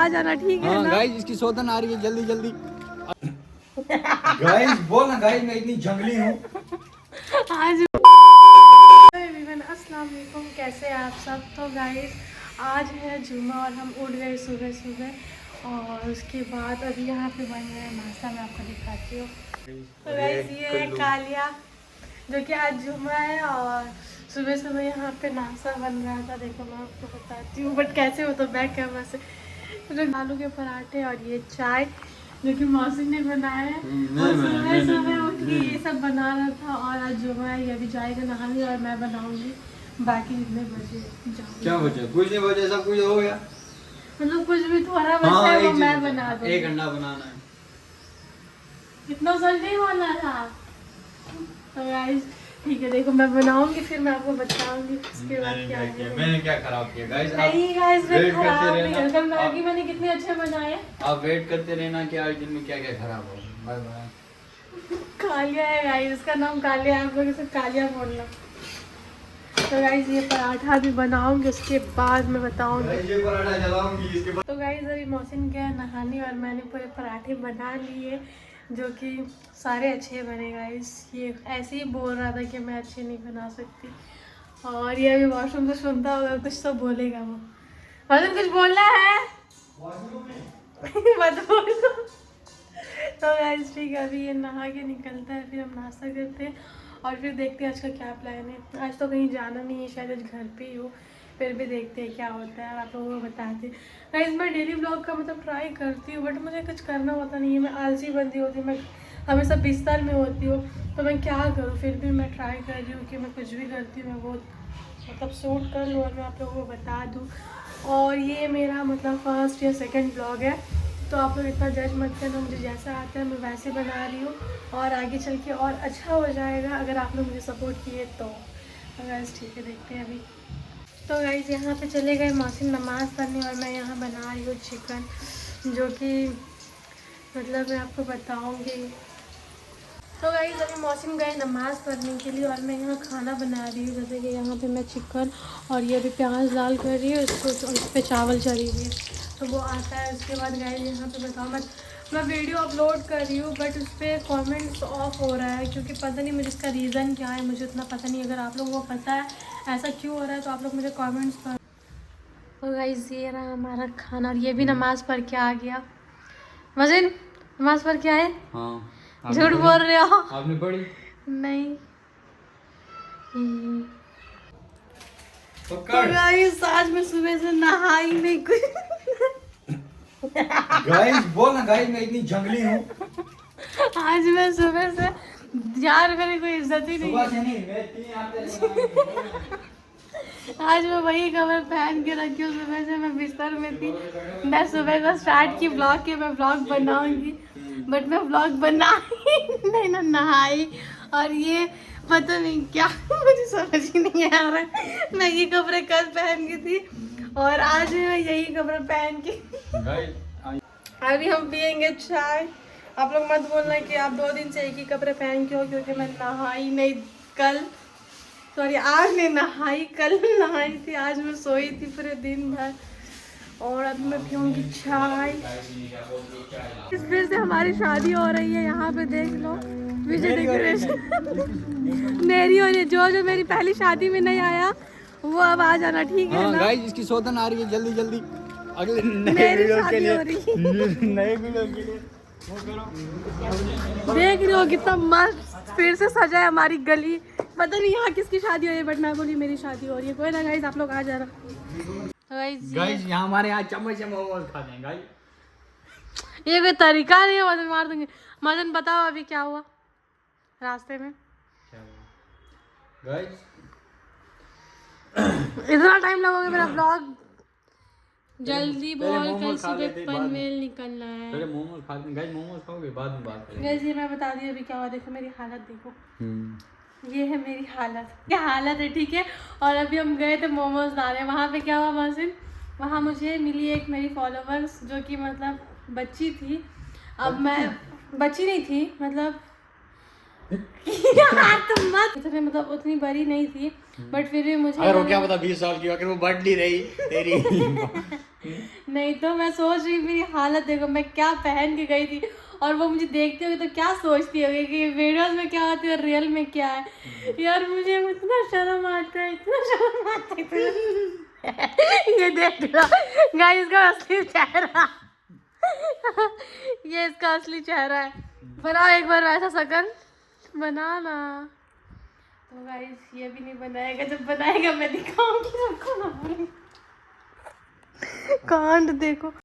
आ जाना, ठीक है ना? गाइस इसकी सौतन आ रही है, जल्दी जल्दी। गाइस बोल ना गाइस, मैं इतनी जंगली हूँ आज अस्सलाम वालेकुम, कैसे हैं आप सब? तो गाइस आज है जुम्मा और हम उठ गए सुबह सुबह और उसके बाद अभी यहाँ पे बन रहा है नाश्ता। मैं आपको दिखाती हूँ। तो गाइस ये है कालिया, जो कि आज जुम्मा है और सुबह सुबह यहाँ पे नाश्ता बन रहा था। देखो मैं आपको बताती हूँ बट कैसे हो, तो बैक कैमरा से। तो आलू के पराठे और ये चाय जो कि मौसी ने बनाया है और सुबह सुबह उठ के ये सब बना रहा था। और आज जुम्मा है, ये अभी जाएगा नहाने और मैं बनाऊंगी बाकी जितने बचे जाऊंगी। क्या बचे? कुछ नहीं बचे, सब कुछ हो गया। मतलब कुछ भी थोड़ा बचा है वो मैं बना दूंगी। एक अंडा बनाना है। इतना जल्दी होना था। तो गाइस ठीक है, देखो मैं बनाऊंगी फिर मैं आपको बताऊंगी उसके बाद क्या है। मैंने क्या खराब किया गाइस? नहीं गाइस मैं खराब नहीं कर, कल मैगी मैंने कितने अच्छे बनाए। आप वेट करते रहना कि आज दिन में क्या क्या खराब हो। Bye bye. कालिया है गाइस, इसका नाम कालिया है, आप लोग इसे कालिया बोलना। तो गाइस ये पराठा भी बनाऊंगी, उसके बाद मैं बताऊंगी। ये पराठा जलाऊंगी इसके बाद। तो गाइस अभी मौसम गया नहाने और मैंने पूरे पराठे बना लिए जो कि सारे अच्छे बने। गाइस ये ऐसे ही बोल रहा था कि मैं अच्छे नहीं बना सकती और ये अभी वॉशरूम से सुनता होगा, कुछ तो बोलेगा वो। वॉशरूम कुछ बोलना है मत बोलो। तो गाइस ठीक है, अभी ये नहा के निकलता है, फिर हम नाश्ता करते हैं और फिर देखते हैं आज का क्या प्लान है। आज तो कहीं जाना नहीं है, शायद आज घर पे ही हो, फिर भी देखते हैं क्या होता है और आप लोगों को बताते हैं। गाइस मैं डेली ब्लॉग का मतलब ट्राई करती हूँ बट मुझे कुछ करना होता नहीं है, मैं आलसी बंदी होती हूँ, मैं हमेशा बिस्तर में होती हूँ, तो मैं क्या करूँ। फिर भी मैं ट्राई कर रही हूँ कि मैं कुछ भी करती हूँ मैं वो मतलब शूट कर लूँ और मैं आप लोगों को बता दूँ। और ये मेरा मतलब फर्स्ट या सेकेंड ब्लॉग है, तो आप लोग इतना जज मत करना, मुझे जैसा आता है मैं वैसे बना रही हूँ और आगे चल के और अच्छा हो जाएगा अगर आप लोग मुझे सपोर्ट किए तो। गाइस ठीक है, देखते हैं अभी। तो गाइस यहाँ पे चले गए मौसम नमाज़ पढ़ने और मैं यहाँ बना रही हूँ चिकन, जो कि मतलब मैं आपको बताऊँगी। तो गाइस अभी मौसम गए नमाज़ पढ़ने के लिए और मैं यहाँ खाना बना रही हूँ। जैसे कि यहाँ पे मैं चिकन और ये अभी प्याज डाल कर रही हूँ इसको, तो इस पर चावल चढ़ी हुई है तो वो आता है। उसके बाद गाइस यहाँ पे बताओ मैं वीडियो अपलोड कर रही हूँ बट उस पर कॉमेंट्स ऑफ हो रहा है क्योंकि पता नहीं मुझे इसका रीज़न क्या है, मुझे उतना पता नहीं। अगर आप लोगों को पता है ऐसा क्यों हो रहा है तो आप लोग मुझे कॉमेंट्स कर। तो गाइस ये रहा हमारा खाना और ये भी नमाज़ पढ़ के आ गया। मजिन नमाज़ पढ़ के आए? हाँ झूठ बोल रहे हो? आपने पढ़ी? नहीं। तो गाइस आज मैं सुबह से नहाई नहीं कुछ। गाइस बोल ना गाइस, मैं इतनी जंगली हूँ। आज मैं सुबह से यार मेरी कोई इज्जत ही नहीं है। सुबह से नहीं, मैं इतनी आते आज मैं वही कवर पहन के रखी हूँ, सुबह से मैं बिस्तर में थी। मैं सुबह को स्टार्ट की ब्लॉग के, मैं ब्लॉग बनाऊंगी बट मैं ब्लॉग बना ही नहीं ना नहाई। और ये पता नहीं क्या मुझे समझ ही नहीं आ रहा। मैं ये कपड़े कल पहन की थी और आज भी मैं यही कपड़े पहन के। अभी हम पियेंगे चाय। आप लोग मत बोलना कि आप 2 दिन से एक ही कपड़े पहन के हो, क्योंकि मैं नहाई नहीं कल, सॉरी आज नहीं नहाई, कल नहाई थी। आज मैं सोई थी पूरे दिन भर और अब मैं पीऊँगी चाय। फिर से हमारी शादी हो रही है, यहाँ पे देख लो विजय डेकोरेशन मेरी और ये जो मेरी पहली शादी में नहीं आया वो अब आ जाना, ठीक है ना? गाइस इसकी सौतन आ रही है, जल्दी जल्दी अगले नए वीडियो के लिए नए वीडियो के लिए देख रहे हो कितना मस्त फिर से सजा है हमारी गली। पता नहीं यहाँ किसकी शादी हो रही है बट मैं बोली मेरी शादी हो रही है। कोई ना गाइस आप लोग आ जाना। गाइस यहाँ हमारे यहाँ चम्मच से मोमोज खाते हैं गाइस। ये कोई तरीका नहीं है, मदन मार देंगे। मदन बताओ अभी क्या हुआ रास्ते में? गाइस इतना टाइम लगोगे मेरा ब्लॉग? जल्दी बोल, कल सुबह पनवेल निकलना है। पहले मोमोज खाते हैं गाइस, मोमोज खाओगे बाद में बात करेंगे। गाइस ये मैं बता दी अभी क्या हुआ, देखो मेरी हालत देखो। ये है मेरी हालत, क्या हालत है, ठीक है। और अभी हम गए थे मोमोज लाने, वहाँ पे क्या हुआ मौसम, वहाँ मुझे मिली एक मेरी फॉलोवर्स जो कि मतलब बच्ची थी। अब मैं बच्ची नहीं थी, मतलब यार तुम मत, इतने मतलब उतनी बड़ी नहीं थी, बट फिर भी मुझे अगर वो क्या पता 20 साल की, अगर वो बढ़ नहीं रही तेरी। नहीं तो मैं सोच रही, मेरी हालत देखो, मैं क्या पहन के गई थी, और वो मुझे देखते हुए तो क्या सोचती होगी कि वीडियोस में क्या होती है और रियल में क्या है। यार मुझे इतना शर्म आता है, इतना शर्म आता है, ये देख लो गाइस, इसका असली चेहरा। ये इसका असली चेहरा है। बनाओ एक बार वैसा शकल बनाना। तो गाइस ये भी नहीं बनाएगा, जब बनाएगा मैं दिखाऊंगी सबको ना। कांड देखो।